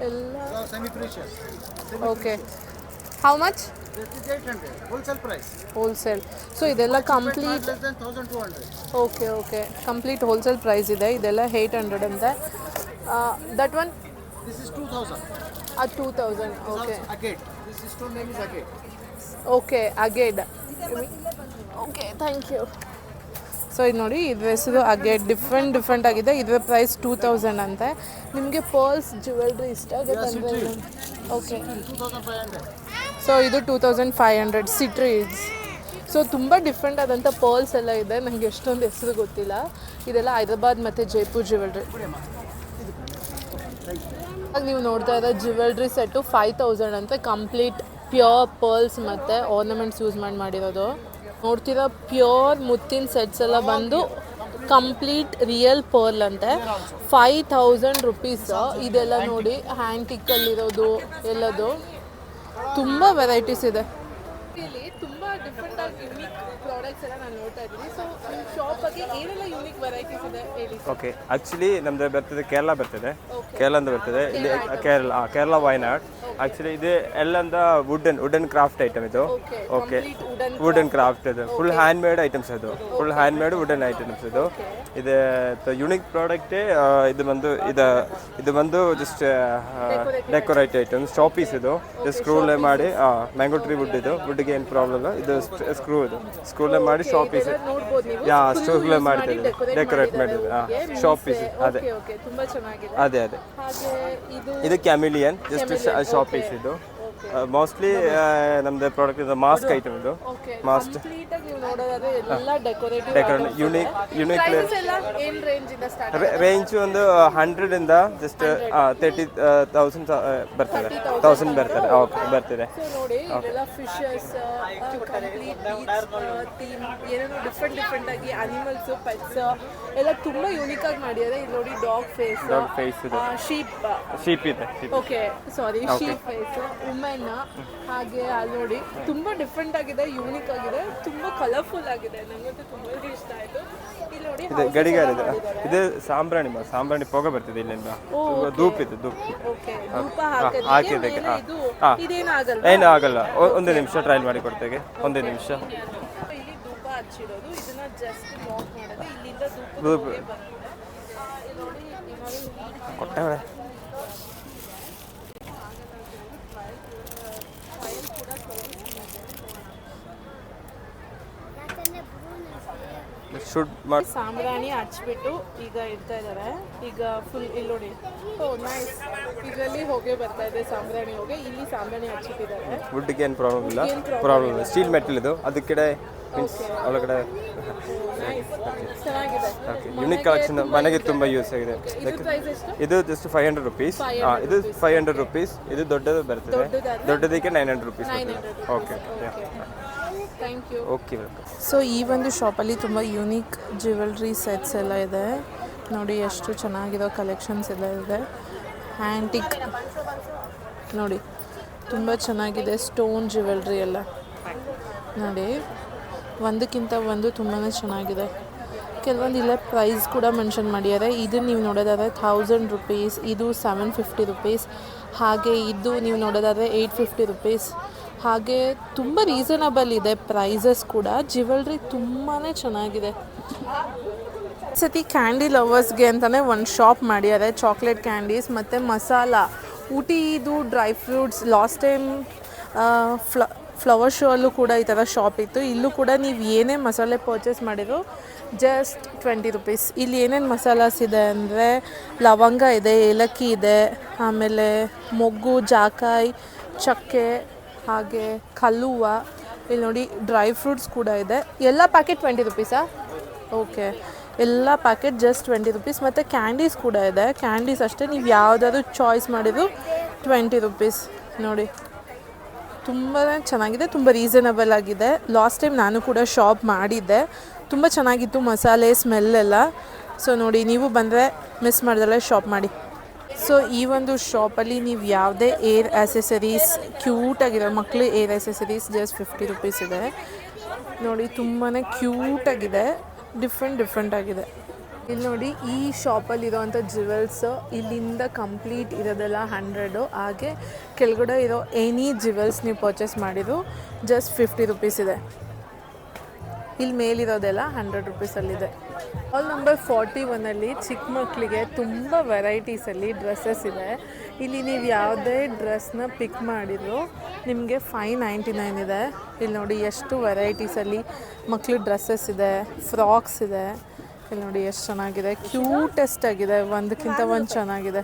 ಎಲ್ಲ. Okay, how much? Wholesale. So ಇದೆಲ್ಲ complete okay complete wholesale price ಇದೆ. ಇದೆಲ್ಲ 800 ಅಂತೆ. That one 2000. ಓಕೆ ಅಗೇಡ್. Okay thank you. ಸೊ ಇದು ನೋಡಿ ಇದ್ರ ಹೆಸರು ಅಗೇಡ್, ಡಿಫ್ರೆಂಟ್ ಆಗಿದೆ. ಇದರ ಪ್ರೈಸ್ 2000 ಅಂತೆ. ನಿಮಗೆ ಪರ್ಲ್ಸ್ ಜ್ಯುವೆಲ್ರಿ ಇಷ್ಟ ಆಗುತ್ತೆ ಅಂದರೆ ಓಕೆ. ಸೊ ಇದು 2500 ಸಿಟ್ರೀಸ್. ಸೊ ತುಂಬ ಡಿಫ್ರೆಂಟ್ ಆದಂಥ ಪರ್ಲ್ಸ್ ಎಲ್ಲ ಇದೆ, ನನಗೆ ಎಷ್ಟೊಂದು ಹೆಸರು ಗೊತ್ತಿಲ್ಲ. ಇದೆಲ್ಲ ಹೈದ್ರಾಬಾದ್ ಮತ್ತು ಜೈಪುರ್ ಜ್ಯುವೆಲ್ರಿ. ನೀವು ನೋಡ್ತಾ ಇರೋ ಜ್ಯುವೆಲ್ರಿ ಸೆಟ್ಟು 5000 ಅಂತೆ. ಕಂಪ್ಲೀಟ್ ಪ್ಯೂರ್ ಪರ್ಲ್ಸ್ ಮತ್ತು ಆರ್ನಮೆಂಟ್ಸ್ ಯೂಸ್ ಮಾಡಿರೋದು. ನೋಡ್ತಿರೋ ಪ್ಯೂರ್ ಮುತ್ತಿನ ಸೆಟ್ಸ್ ಎಲ್ಲ ಬಂದು ಕಂಪ್ಲೀಟ್ ರಿಯಲ್ ಪರ್ಲ್ ಅಂತೆ. 5000 rupees. ಇದೆಲ್ಲ ನೋಡಿ ಹ್ಯಾಂಟಿಕ್ಕಲ್ಲಿರೋದು ಎಲ್ಲದು ತುಂಬ ವೆರೈಟೀಸ್ ಇದೆ. ಇಲ್ಲಿ ತುಂಬ ಡಿಫ್ರೆಂಟ್ ಆಗಿ ಯೂನಿಕ್ ಪ್ರಾಡಕ್ಟ್ಸ್ ಎಲ್ಲ ನಾನು ನೋಡ್ತಾ ಇದ್ದೀನಿ. ಸೊ ನಿಮ್ಮ ಶಾಪಲ್ಲಿ ಏನೆಲ್ಲ ಯೂನಿಕ್ ವೆರೈಟೀಸ್ ಇದೆ ಹೇಳಿ. ಓಕೆ, ಆ್ಯಕ್ಚುಲಿ ನಮ್ಮದು ಬರ್ತದೆ ಕೇರಳ ಬರ್ತದೆ, ಕೇರಳಂದ ಬರ್ತದೆ ಇಲ್ಲಿ ಕೇರಳ ವಯನಾಡ್. ಆ್ಯಕ್ಚುಲಿ ಇದು ಎಲ್ಲಂದ ವುಡನ್ ಕ್ರಾಫ್ಟ್ ಐಟಮ್ ಇದು. ಓಕೆ, ವುಡನ್ ಕ್ರಾಫ್ಟ್ ಇದು ಫುಲ್ ಹ್ಯಾಂಡ್ ಮೇಡ್ ಐಟಮ್ಸ್. ಅದು full hand made wooden items ಇದು. ಇದು ಯುನಿಕ್ ಪ್ರಾಡಕ್ಟೇ. ಇದು ಬಂದು just decorate items, showpiece. ಇದು ಜಸ್ಟ್ ಸ್ಕ್ರೂಲೆ ಮಾಡಿ ಮ್ಯಾಂಗೋ ಟ್ರೀ ವುಡ್. ಇದು ವುಡ್ಗೆ ಏನು ಪ್ರಾಬ್ಲಮ್ ಇಲ್ಲ. ಇದು ಸ್ಕ್ರೂಲೆ ಮಾಡಿ ಶಾಪ್ ಪೀಸ್ ಸ್ಕ್ರೂಲೆ ಮಾಡ್ತಿದ್ದೆ, ಡೆಕೋರೇಟ್ ಮಾಡಿದ್ದು ಶಾಪ್ ಪೀಸ್. ಅದೇ ಇದು ಕ್ಯಾಮಿಲಿಯನ್ ಜಸ್ಟ್ ಶಾಪ್ ಪೀಸ್. ಇದು ಮೋಸ್ಟ್ಲಿ ನಮ್ದು ಪ್ರಾಡಕ್ಟ್ ಇದು ಮಾಸ್ಕ್ ಐಟಮ್. ಇದು ಮಾಸ್ಕ್ ಯುನಿಕ್ ರೇಂಜ್ ಒಂದು 100 ಇಂದ ಜಸ್ಟ್ 30,000 ಬರ್ತದೆ. 1000 ಬರ್ತದೆ. ಓಕೆ ಬರ್ತಿದೆ. ಡಿಫ್ರೆಂಟ್ ಆಗಿ ಅನಿಮಲ್ಸ್, ಪೆಟ್ಸ್ ಎಲ್ಲ ತುಂಬಾ ಯೂನಿಕ್ ಆಗಿ ಮಾಡಿದ್ದಾರೆ. ಇಲ್ಲಿ ನೋಡಿ ಡಾಗ್ ಫೇಸ್ ಇದೆ, ಶೀಪ್ ಇದೆ. Okay sorry, sheep face, women. ಹಾಗೆ ಅಲ್ಲಿ ನೋಡಿ ತುಂಬಾ ಡಿಫ್ರೆಂಟ್ ಆಗಿದೆ, ಯೂನಿಕ್ ಆಗಿದೆ, ತುಂಬಾ ಕಲರ್ಫುಲ್ ಆಗಿದೆ. ನನಗಂತೂ ತುಂಬಾ ಇಷ್ಟ ಆಯ್ತು. ಇಲ್ಲಿ ನೋಡಿ ಇದು ಗಡಿಗಾರ ಇದೆ. ಇದು ಸಾಂಬ್ರಾಣಿ ಪೊಗೆ ಬರ್ತಿದೆ ಇಲ್ಲಿಂದ. ಧೂಪ್ ಇದೆ, ಓಕೆ ಧೂಪ ಹಾಕಿದ್ರೆ ಏನು ಆಗಲ್ಲ. ಒಂದು ನಿಮಿಷ ಟ್ರಯಲ್ ಮಾಡಿ ಕೊಡ್ತೇವೆ. ಒಂದು ನಿಮಿಷ. ಇಲ್ಲಿ ಧೂಪ ಹಚ್ಚಿರೋದು, ಇದನ್ನ ಜಸ್ಟ್ ಲಾಕ್ ಮಾಡೋದು, ಇಲ್ಲಿಂದ ಧೂಪ ಕೊಟ್ಟೆ. ಸಾಂಬ್ರಾಣಿ ಹಚ್ಬಿಟ್ಟು ಈಗ ಇಡ್ತಾ ಇದ್ದಾರೆ. ಈಗ ಫುಲ್ ಇಲ್ಲಿ ನೋಡಿ, ನೈಸ್. ಇದರಲ್ಲಿ ಹೊಗೆ ಬರ್ತಾ ಇದೆ, ಸಾಂಬ್ರಾಣಿ ಹೊಗೆ. ಇಲ್ಲಿ ಸಾಂಬ್ರಾಣಿ ಹಚ್ಚಿಟ್ಟಿದ್ದಾರೆ. ವುಡ್ಗೆ ಏನು ಪ್ರಾಬ್ಲಮ್ ಇಲ್ಲ. ಸ್ಟೀಲ್ ಮೆಟಲ್ ಇದು. ಅದಕ್ಕೆ ಒಳಗಡೆ ಯುನಿಕ್ ಕಲೆಕ್ಷನ್ ಮನೆಗೆ ತುಂಬ ಯೂಸ್ ಆಗಿದೆ. ಇದು ಜಸ್ಟ್ 500 rupees. ಇದು 500 rupees. ಇದು ದೊಡ್ಡದು ಬರ್ತದೆ, ದೊಡ್ಡದಕ್ಕೆ 900 rupees. Okay okay welcome. So ಈ ಒಂದು ಶಾಪಲ್ಲಿ ತುಂಬ ಯೂನಿಕ್ ಜ್ಯುವೆಲ್ರಿ ಸೆಟ್ಸ್ ಎಲ್ಲ ಇದೆ. ನೋಡಿ ಎಷ್ಟು ಚೆನ್ನಾಗಿರೋ ಕಲೆಕ್ಷನ್ಸ್ ಎಲ್ಲ ಇದೆ. ಹ್ಯಾಂಟಿಕ್ ನೋಡಿ ತುಂಬ ಚೆನ್ನಾಗಿದೆ ಸ್ಟೋನ್ ಜ್ಯುವೆಲ್ರಿ ಎಲ್ಲ ನೋಡಿ, ಒಂದಕ್ಕಿಂತ ಒಂದು ತುಂಬಾ ಚೆನ್ನಾಗಿದೆ. ಕೆಲವೊಂದು ಇಲ್ಲ ಪ್ರೈಸ್ ಕೂಡ ಮೆನ್ಷನ್ ಮಾಡಿದ್ದಾರೆ. ಇದನ್ನು ನೀವು ನೋಡೋದಾದರೆ 1000 ರುಪೀಸ್, ಇದು 750 ರುಪೀಸ್, ಹಾಗೆ ಇದು ನೀವು ನೋಡೋದಾದರೆ 850 ರುಪೀಸ್. ಹಾಗೆ ತುಂಬ ರೀಸನಬಲ್ ಇದೆ ಪ್ರೈಸಸ್ ಕೂಡ. ಜ್ಯುವೆಲ್ರಿ ತುಂಬಾ ಚೆನ್ನಾಗಿದೆ. ಸತಿ ಕ್ಯಾಂಡಿ ಲವರ್ಸ್ಗೆ ಅಂತಲೇ ಒಂದು ಶಾಪ್ ಮಾಡಿದ್ದಾರೆ, ಚಾಕ್ಲೇಟ್ ಕ್ಯಾಂಡೀಸ್ ಮತ್ತು ಮಸಾಲ ಊಟಿದು dry fruits. Last time flower show ಅಲ್ಲೂ ಕೂಡ ಈ ಥರ ಶಾಪ್ ಇತ್ತು. ಇಲ್ಲೂ ಕೂಡ ನೀವು ಏನೇ ಮಸಾಲೆ ಪರ್ಚೇಸ್ ಮಾಡಿದ್ರು ಜಸ್ಟ್ 20 ರುಪೀಸ್. ಇಲ್ಲಿ ಏನೇನು ಮಸಾಲಾಸ್ ಇದೆ ಅಂದರೆ ಲವಂಗ ಇದೆ, ಏಲಕ್ಕಿ ಇದೆ, ಆಮೇಲೆ ಮೊಗ್ಗು, ಜಾಕಾಯಿ, ಚಕ್ಕೆ, ಹಾಗೆ ಕಲ್ಲುವ. ಇಲ್ಲಿ ನೋಡಿ ಡ್ರೈ ಫ್ರೂಟ್ಸ್ ಕೂಡ ಇದೆ. ಎಲ್ಲ ಪ್ಯಾಕೆಟ್ 20 ರುಪೀಸಾ? ಓಕೆ, ಎಲ್ಲ ಪ್ಯಾಕೆಟ್ ಜಸ್ಟ್ 20 ರುಪೀಸ್. ಮತ್ತು ಕ್ಯಾಂಡೀಸ್ ಕೂಡ ಇದೆ. ಕ್ಯಾಂಡೀಸ್ ಅಷ್ಟೇ, ನೀವು ಯಾವುದಾದ್ರು ಚಾಯ್ಸ್ ಮಾಡಿದ್ರು 20 ರುಪೀಸ್. ನೋಡಿ ತುಂಬಾ ಚೆನ್ನಾಗಿದೆ, ತುಂಬ ರೀಸನಬಲ್ ಆಗಿದೆ. ಲಾಸ್ಟ್ ಟೈಮ್ ನಾನು ಕೂಡ ಶಾಪ್ ಮಾಡಿದ್ದೆ, ತುಂಬ ಚೆನ್ನಾಗಿತ್ತು ಮಸಾಲೆ ಸ್ಮೆಲ್ಲೆಲ್ಲ. ಸೊ ನೋಡಿ, ನೀವು ಬಂದರೆ ಮಿಸ್ ಮಾಡ್ದಲ್ಲೇ ಶಾಪ್ ಮಾಡಿ. ಸೊ ಈ ಒಂದು ಶಾಪಲ್ಲಿ ನೀವು ಯಾವುದೇ ಏರ್ ಆ್ಯಸೆಸರೀಸ್, ಕ್ಯೂಟಾಗಿರೋ ಮಕ್ಕಳು ಏರ್ ಆ್ಯಸೆಸರೀಸ್ ಜಸ್ಟ್ 50 ರುಪೀಸ್ ಇದೆ. ನೋಡಿ ತುಂಬಾ ಕ್ಯೂಟಾಗಿದೆ, ಡಿಫ್ರೆಂಟ್ ಆಗಿದೆ. ಇಲ್ಲಿ ನೋಡಿ ಈ ಶಾಪಲ್ಲಿರೋವಂಥ ಜ್ಯುವೆಲ್ಸ್ ಇಲ್ಲಿಂದ ಕಂಪ್ಲೀಟ್ ಇರೋದೆಲ್ಲ 100. ಹಾಗೆ ಕೆಳಗಡೆ ಇರೋ ಎನಿ ಜ್ಯುವೆಲ್ಸ್ ನೀವು ಪರ್ಚೇಸ್ ಮಾಡಿದ್ರು ಜಸ್ಟ್ 50 ರುಪೀಸ್ ಇದೆ. ಇಲ್ಲಿ ಮೇಲಿರೋದೆಲ್ಲ 100 ರುಪೀಸಲ್ಲಿದೆ. ಹಾಲ್ ನಂಬರ್ 41ಅಲ್ಲಿ ಚಿಕ್ಕ ಮಕ್ಕಳಿಗೆ ತುಂಬ ವೆರೈಟೀಸಲ್ಲಿ ಡ್ರೆಸ್ಸಸ್ ಇದೆ. ಇಲ್ಲಿ ನೀವು ಯಾವುದೇ ಡ್ರೆಸ್ನ ಪಿಕ್ ಮಾಡಿದ್ರು ನಿಮಗೆ 599 ಇದೆ. ಇಲ್ಲಿ ನೋಡಿ ಎಷ್ಟು ವೆರೈಟೀಸಲ್ಲಿ ಮಕ್ಕಳು ಡ್ರೆಸ್ಸಸ್ ಇದೆ, ಫ್ರಾಕ್ಸ್ ಇದೆ. ಇಲ್ಲಿ ನೋಡಿ ಎಷ್ಟು ಚೆನ್ನಾಗಿದೆ, ಕ್ಯೂಟೆಸ್ಟ್ ಆಗಿದೆ, ಒಂದಕ್ಕಿಂತ ಒಂದು ಚೆನ್ನಾಗಿದೆ.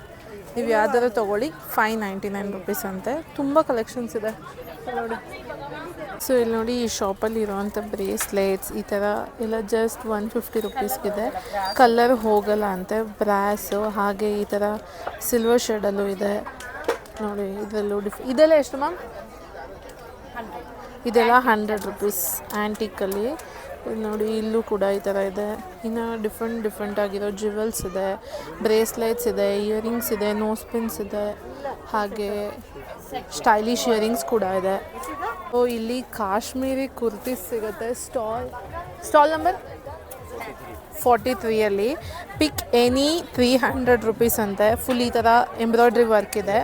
ನೀವು ಯಾವ್ದಾದ್ರು ತೊಗೊಳ್ಳಿ, 599 ರುಪೀಸ್ ಅಂತೆ. ತುಂಬ ಕಲೆಕ್ಷನ್ಸ್ ಇದೆ ನೋಡಿ. ಸೊ ಇಲ್ಲಿ ನೋಡಿ ಈ ಶಾಪಲ್ಲಿ ಇರೋವಂಥ ಬ್ರೇಸ್ಲೆಟ್ಸ್ ಈ ಥರ ಎಲ್ಲ ಜಸ್ಟ್ 150 ರುಪೀಸ್ಗಿದೆ. ಕಲರ್ ಹೋಗಲ್ಲ ಅಂತೆ. ಬ್ರಾಸು ಹಾಗೆ ಈ ಥರ ಸಿಲ್ವರ್ ಶೇಡಲ್ಲೂ ಇದೆ ನೋಡಿ. ಇದರಲ್ಲೂ ಇದೆಲ್ಲ ಎಷ್ಟು ಮ್ಯಾಮ್? ಇದೆಲ್ಲ 100 ರುಪೀಸ್ ಆ್ಯಂಟಿಕಲ್ಲಿ. ನೋಡಿ ಇಲ್ಲೂ ಕೂಡ ಈ ಥರ ಇದೆ. ಇನ್ನು ಡಿಫ್ರೆಂಟ್ ಆಗಿರೋ ಜ್ಯುವೆಲ್ಸ್ ಇದೆ, ಬ್ರೇಸ್ಲೆಟ್ಸ್ ಇದೆ, ಇಯರಿಂಗ್ಸ್ ಇದೆ, ನೋಸ್ ಪಿನ್ಸ್ ಇದೆ, ಹಾಗೆ ಸ್ಟೈಲಿಶ್ ಇಯರಿಂಗ್ಸ್ ಕೂಡ ಇದೆ. ಸೊ ಇಲ್ಲಿ ಕಾಶ್ಮೀರಿ ಕುರ್ತೀಸ್ ಸಿಗುತ್ತೆ. ಸ್ಟಾಲ್ ನಂಬರ್ 43ಅಲ್ಲಿ ಪಿಕ್ ಎನಿ 300 ರುಪೀಸ್ ಅಂತೆ. ಫುಲ್ ಈ ಥರ ಎಂಬ್ರಾಯ್ಡ್ರಿ ವರ್ಕ್ ಇದೆ.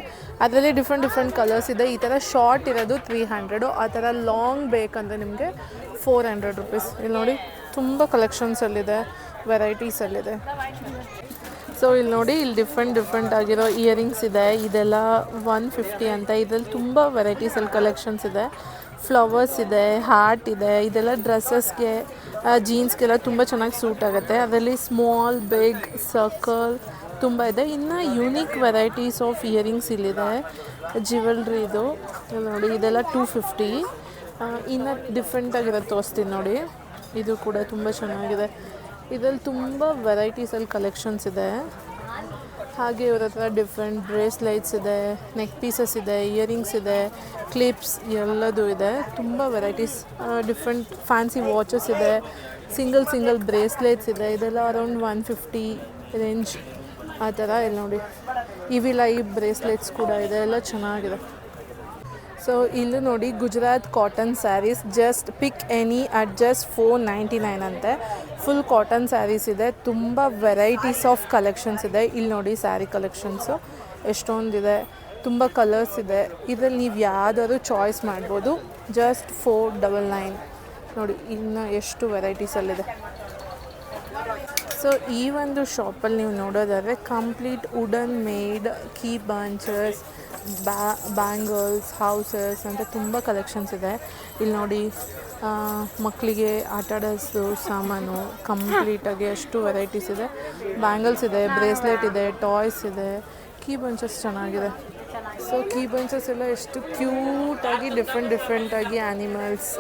ಅದರಲ್ಲಿ ಡಿಫ್ರೆಂಟ್ ಕಲರ್ಸ್ ಇದೆ. ಈ ಥರ ಶಾರ್ಟ್ ಇರೋದು 300, ಆ ಥರ ಲಾಂಗ್ ಬೇಕಂದರೆ ನಿಮಗೆ 400 ರುಪೀಸ್. ಇಲ್ಲಿ ನೋಡಿ ತುಂಬ ಕಲೆಕ್ಷನ್ಸಲ್ಲಿದೆ, ವೆರೈಟೀಸಲ್ಲಿದೆ. ಸೊ ಇಲ್ಲಿ ನೋಡಿ ಇಲ್ಲಿ ಡಿಫ್ರೆಂಟ್ ಆಗಿರೋ ಇಯರಿಂಗ್ಸ್ ಇದೆ. ಇದೆಲ್ಲ 150 ಅಂತ. ಇದರಲ್ಲಿ ತುಂಬ ವೆರೈಟೀಸಲ್ಲಿ ಕಲೆಕ್ಷನ್ಸ್ ಇದೆ. ಫ್ಲವರ್ಸ್ ಇದೆ, ಹಾರ್ಟ್ ಇದೆ. ಇದೆಲ್ಲ ಡ್ರೆಸ್ಸಸ್ಗೆ, ಜೀನ್ಸ್ಗೆಲ್ಲ ತುಂಬ ಚೆನ್ನಾಗಿ ಸೂಟ್ ಆಗುತ್ತೆ. ಅದರಲ್ಲಿ ಸ್ಮಾಲ್, ಬಿಗ್, ಸರ್ಕಲ್ ತುಂಬ ಇದೆ. ಇನ್ನು ಯೂನಿಕ್ ವೆರೈಟೀಸ್ ಆಫ್ ಇಯರಿಂಗ್ಸ್ ಇಲ್ಲಿದೆ. ಜ್ಯುವೆಲ್ರಿದು ನೋಡಿ ಇದೆಲ್ಲ 250. ಇನ್ನು ಡಿಫ್ರೆಂಟಾಗಿರೋದು ತೋರಿಸ್ತೀನಿ ನೋಡಿ. ಇದು ಕೂಡ ತುಂಬ ಚೆನ್ನಾಗಿದೆ. ಇದರಲ್ಲಿ ತುಂಬ ವೆರೈಟೀಸಲ್ಲಿ ಕಲೆಕ್ಷನ್ಸ್ ಇದೆ. ಹಾಗೆ ಇವ್ರ ಹತ್ರ ಡಿಫ್ರೆಂಟ್ ಬ್ರೇಸ್ಲೈಟ್ಸ್ ಇದೆ, ನೆಕ್ ಪೀಸಸ್ ಇದೆ, ಇಯರಿಂಗ್ಸ್ ಇದೆ, ಕ್ಲಿಪ್ಸ್ ಎಲ್ಲದೂ ಇದೆ. ತುಂಬ ವೆರೈಟೀಸ್, ಡಿಫ್ರೆಂಟ್ ಫ್ಯಾನ್ಸಿ ವಾಚಸ್ ಇದೆ, ಸಿಂಗಲ್ ಬ್ರೇಸ್ಲೈಟ್ಸ್ ಇದೆ. ಇದೆಲ್ಲ ಅರೌಂಡ್ 150 ರೇಂಜ್ ಆ ಥರ. ಇಲ್ಲಿ ನೋಡಿ ಇವಿಲ್ಲ, ಈ ಬ್ರೇಸ್ಲೆಟ್ಸ್ ಕೂಡ ಇದೆ, ಎಲ್ಲ ಚೆನ್ನಾಗಿದೆ. ಸೊ ಇಲ್ಲೂ ನೋಡಿ Gujarat cotton saris just pick any at just 499 ಅಂತೆ. ಫುಲ್ ಕಾಟನ್ ಸ್ಯಾರೀಸ್ ಇದೆ. ತುಂಬ ವೆರೈಟೀಸ್ ಆಫ್ ಕಲೆಕ್ಷನ್ಸ್ ಇದೆ. ಇಲ್ಲಿ ನೋಡಿ ಸ್ಯಾರಿ ಕಲೆಕ್ಷನ್ಸು ಎಷ್ಟೊಂದಿದೆ, ತುಂಬ ಕಲರ್ಸ್ ಇದೆ. ಇದರಲ್ಲಿ ನೀವು ಯಾವುದಾದ್ರು ಚಾಯ್ಸ್ ಮಾಡ್ಬೋದು. ಜಸ್ಟ್ 499 ನೋಡಿ. ಇನ್ನು ಎಷ್ಟು ವೆರೈಟೀಸಲ್ಲಿದೆ. ಸೊ ಈ ಒಂದು ಶಾಪಲ್ಲಿ ನೀವು ನೋಡೋದಾದರೆ complete wooden made key bunches, bangles, houses ಅಂತ ತುಂಬ ಕಲೆಕ್ಷನ್ಸ್ ಇದೆ. ಇಲ್ಲಿ ನೋಡಿ ಮಕ್ಕಳಿಗೆ ಆಟ ಆಡೋದು ಸಾಮಾನು ಕಂಪ್ಲೀಟಾಗಿ ಎಷ್ಟು ವೆರೈಟೀಸ್ ಇದೆ. ಬ್ಯಾಂಗಲ್ಸ್ ಇದೆ, ಬ್ರೇಸ್ಲೆಟ್ ಇದೆ, ಟಾಯ್ಸ್ ಇದೆ, ಕೀ ಬಂಚಸ್ ಚೆನ್ನಾಗಿದೆ. ಸೊ ಕೀ ಬಂಚಸ್ ಎಲ್ಲ ಎಷ್ಟು ಕ್ಯೂಟಾಗಿ ಡಿಫ್ರೆಂಟಾಗಿ ಆ್ಯನಿಮಲ್ಸ್,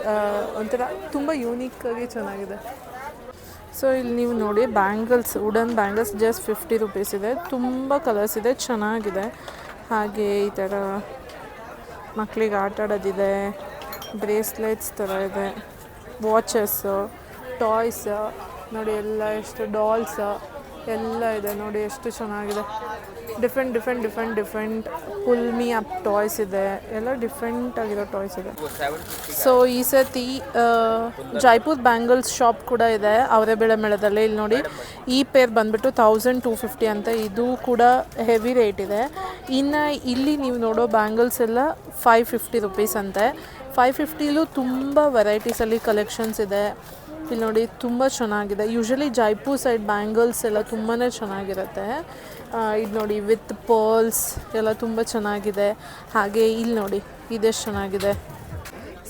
ಒಂಥರ ತುಂಬ ಯೂನಿಕ್ಕಾಗಿ ಚೆನ್ನಾಗಿದೆ. ಸೊ ಇಲ್ಲಿ ನೀವು ನೋಡಿ bangles, wooden bangles just 50 rupees ಇದೆ. ತುಂಬ ಕಲರ್ಸ್ ಇದೆ, ಚೆನ್ನಾಗಿದೆ. ಹಾಗೆ ಈ ಥರ ಮಕ್ಕಳಿಗೆ ಆಟ ಆಡೋದಿದೆ, ಬ್ರೇಸ್ಲೆಟ್ಸ್ ಥರ ಇದೆ, ವಾಚಸ್ಸು, ಟಾಯ್ಸ್ ನೋಡಿ ಎಲ್ಲ ಎಷ್ಟು ಡಾಲ್ಸ್ ಎಲ್ಲ ಇದೆ ನೋಡಿ ಎಷ್ಟು ಚೆನ್ನಾಗಿದೆ. Different pull me up toys ಇದೆ, ಎಲ್ಲ ಡಿಫ್ರೆಂಟ್ ಆಗಿರೋ ಟಾಯ್ಸ್ ಇದೆ. ಸೊ ಈ ಸತಿ ಜೈಪುರ್ ಬ್ಯಾಂಗಲ್ಸ್ ಶಾಪ್ ಕೂಡ ಇದೆ ಅವರೇ ಬೆಳೆ ಮೇಳದಲ್ಲಿ. ಇಲ್ಲಿ ನೋಡಿ ಈ ಪೇರ್ ಬಂದುಬಿಟ್ಟು 1250 ಅಂತ, ಇದು ಕೂಡ ಹೆವಿ ರೇಟ್ ಇದೆ. ಇನ್ನು ಇಲ್ಲಿ ನೀವು ನೋಡೋ ಬ್ಯಾಂಗಲ್ಸ್ ಎಲ್ಲ 550 ರುಪೀಸ್ ಅಂತೆ. 550ಲೂ ತುಂಬ ವೆರೈಟೀಸಲ್ಲಿ ಕಲೆಕ್ಷನ್ಸ್ ಇದೆ. ಇಲ್ಲಿ ನೋಡಿ ತುಂಬ ಚೆನ್ನಾಗಿದೆ. ಯೂಶ್ವಲಿ ಜೈಪುರ್ ಸೈಡ್ ಬ್ಯಾಂಗಲ್ಸ್ ಎಲ್ಲ ತುಂಬಾ ಚೆನ್ನಾಗಿರುತ್ತೆ. ಇದು ನೋಡಿ ವಿತ್ ಪರ್ಲ್ಸ್ ಎಲ್ಲ ತುಂಬ ಚೆನ್ನಾಗಿದೆ. ಹಾಗೆ ಇಲ್ಲಿ ನೋಡಿ ಇದೆಷ್ಟು ಚೆನ್ನಾಗಿದೆ.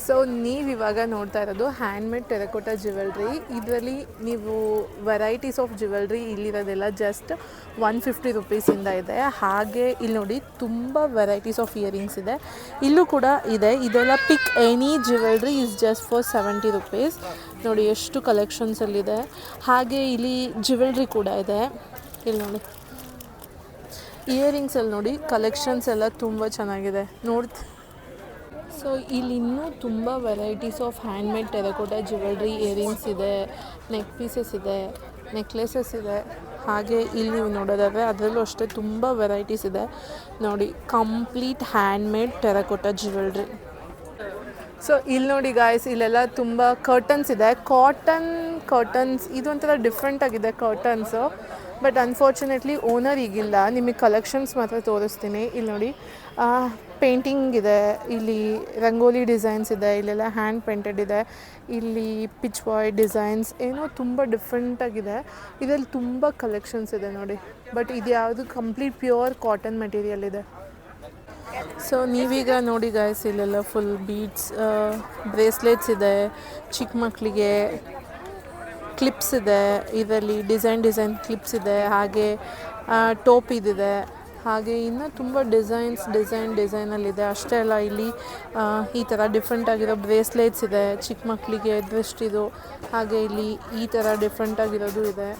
ಸೊ ನೀವಿವಾಗ ನೋಡ್ತಾ ಇರೋದು ಹ್ಯಾಂಡ್ಮೇಡ್ ಟೆರಕೋಟಾ ಜ್ಯುವೆಲ್ರಿ. ಇದರಲ್ಲಿ ನೀವು ವೆರೈಟೀಸ್ ಆಫ್ ಜ್ಯುವೆಲ್ರಿ ಇಲ್ಲಿರೋದೆಲ್ಲ ಜಸ್ಟ್ 150 ರುಪೀಸಿಂದ ಇದೆ. ಹಾಗೆ ಇಲ್ಲಿ ನೋಡಿ ತುಂಬ ವೆರೈಟೀಸ್ ಆಫ್ ಇಯರಿಂಗ್ಸ್ ಇದೆ. ಇಲ್ಲೂ ಕೂಡ ಇದೆ. ಇದೆಲ್ಲ ಪಿಕ್ any jewellery is just for 70 rupees. ನೋಡಿ ಎಷ್ಟು ಕಲೆಕ್ಷನ್ಸಲ್ಲಿದೆ. ಹಾಗೆ ಇಲ್ಲಿ ಜ್ಯುವೆಲ್ರಿ ಕೂಡ ಇದೆ. ಇಲ್ಲಿ ನೋಡಿ ಇಯರಿಂಗ್ಸಲ್ಲಿ ನೋಡಿ ಕಲೆಕ್ಷನ್ಸ್ ಎಲ್ಲ ತುಂಬ ಚೆನ್ನಾಗಿದೆ ಸೊ ಇಲ್ಲಿ ಇನ್ನೂ ತುಂಬ varieties of handmade terracotta jewellery earrings ಇದೆ, ನೆಕ್ ಪೀಸಸ್ ಇದೆ, ನೆಕ್ಲೆಸಸ್ ಇದೆ. ಹಾಗೆ ಇಲ್ಲಿ ನೀವು ನೋಡೋದಾದರೆ ಅದರಲ್ಲೂ ಅಷ್ಟೇ ತುಂಬ ವೆರೈಟೀಸ್ ಇದೆ. ನೋಡಿ complete handmade terracotta jewellery. So ಇಲ್ಲಿ ನೋಡಿ ಗಾಯ್ಸ್, ಇಲ್ಲೆಲ್ಲ ತುಂಬ ಕರ್ಟನ್ಸ್ ಇದೆ. ಕರ್ಟನ್ಸ್ ಇದು ಒಂಥರ ಡಿಫ್ರೆಂಟ್ ಆಗಿದೆ ಕರ್ಟನ್ಸು. ಬಟ್ ಅನ್ಫಾರ್ಚುನೇಟ್ಲಿ ಓನರ್ ಈಗಿಲ್ಲ. ನಿಮಗೆ ಕಲೆಕ್ಷನ್ಸ್ ಮಾತ್ರ ತೋರಿಸ್ತೀನಿ. ಇಲ್ಲಿ ನೋಡಿ ಪೇಂಟಿಂಗ್ ಇದೆ, ಇಲ್ಲಿ ರಂಗೋಲಿ ಡಿಸೈನ್ಸ್ ಇದೆ, ಇಲ್ಲೆಲ್ಲ ಹ್ಯಾಂಡ್ ಪೇಂಟೆಡ್ ಇದೆ, ಇಲ್ಲಿ ಪಿಚ್ ಬಾಯ್ ಡಿಸೈನ್ಸ್ ಏನೋ ತುಂಬ ಡಿಫ್ರೆಂಟಾಗಿದೆ. ಇದರಲ್ಲಿ ತುಂಬ ಕಲೆಕ್ಷನ್ಸ್ ಇದೆ ನೋಡಿ. ಬಟ್ ಇದು ಯಾವುದು ಕಂಪ್ಲೀಟ್ ಪ್ಯೂರ್ ಕಾಟನ್ ಮೆಟೀರಿಯಲ್ ಇದೆ. ಸೊ ನೀವೀಗ ನೋಡಿ ಗಾಯ್ಸ್, ಇಲ್ಲೆಲ್ಲ ಫುಲ್ ಬೀಡ್ಸ್, ಬ್ರೇಸ್ಲೆಟ್ಸ್ ಇದೆ, ಚಿಕ್ಕ ಮಕ್ಕಳಿಗೆ ಕ್ಲಿಪ್ಸ್ ಇದೆ, ಇದರಲ್ಲಿ ಡಿಸೈನ್ ಕ್ಲಿಪ್ಸ್ ಇದೆ, ಹಾಗೆ ಟೋಪ್ ಇದಿದೆ. ಹಾಗೆ ಇನ್ನೂ ತುಂಬ ಡಿಸೈನಲ್ಲಿದೆ. ಅಷ್ಟೇ ಅಲ್ಲ, ಇಲ್ಲಿ ಈ ಥರ ಡಿಫ್ರೆಂಟ್ ಆಗಿರೋ ಬ್ರೇಸ್ಲೆಟ್ಸ್ ಇದೆ, ಚಿಕ್ಕ ಮಕ್ಕಳಿಗೆ ದೃಷ್ಟಿದು. ಹಾಗೆ ಇಲ್ಲಿ ಈ ಥರ ಡಿಫ್ರೆಂಟ್ ಆಗಿರೋದು ಇದೆ.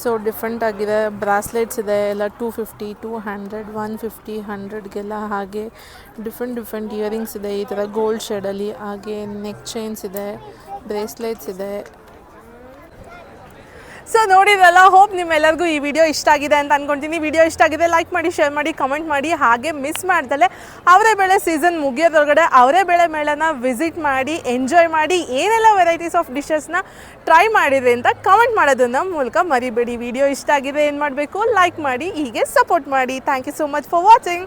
ಸೊ ಡಿಫ್ರೆಂಟ್ ಆಗಿದೆ. ಬ್ರಾಸ್ಲೆಟ್ಸ್ ಇದೆ, ಎಲ್ಲ 250, 200, 150, 100ಗೆಲ್ಲ. ಹಾಗೆ ಡಿಫ್ರೆಂಟ್ ಇಯರಿಂಗ್ಸ್ ಇದೆ ಈ ಥರ ಗೋಲ್ಡ್ ಶೇಡಲ್ಲಿ. ಹಾಗೆ ನೆಕ್ ಚೈನ್ಸ್ ಇದೆ, ಬ್ರೇಸ್ಲೆಟ್ಸ್ ಇದೆ. ಸೊ ನೋಡಿದ್ರಲ್ಲ, ಹೋಪ್ ನಿಮ್ಮೆಲ್ಲರಿಗೂ ಈ ವಿಡಿಯೋ ಇಷ್ಟ ಆಗಿದೆ ಅಂತ ಅಂದ್ಕೊಳ್ತೀನಿ. ವಿಡಿಯೋ ಇಷ್ಟ ಆಗಿದೆ ಲೈಕ್ ಮಾಡಿ, ಶೇರ್ ಮಾಡಿ, ಕಮೆಂಟ್ ಮಾಡಿ. ಹಾಗೆ ಮಿಸ್ ಮಾಡ್ದಲೆ ಅವರೇ ಬೆಳೆ ಸೀಸನ್ ಮುಗಿಯೋದ್ರೊಳಗಡೆ ಅವರೇ ಬೆಳೆ ಮೇಳನ ವಿಸಿಟ್ ಮಾಡಿ, ಎಂಜಾಯ್ ಮಾಡಿ, ಏನೆಲ್ಲ ವೆರೈಟೀಸ್ ಆಫ್ ಡಿಶಸ್ನ ಟ್ರೈ ಮಾಡಿದ್ರಿ ಅಂತ ಕಮೆಂಟ್ ಮಾಡೋದನ್ನ ಮೂಲಕ ಮರಿಬೇಡಿ. ವಿಡಿಯೋ ಇಷ್ಟ ಆಗಿದೆ ಏನು ಮಾಡಬೇಕು, ಲೈಕ್ ಮಾಡಿ, ಹೀಗೆ ಸಪೋರ್ಟ್ ಮಾಡಿ. Thank you so much for watching.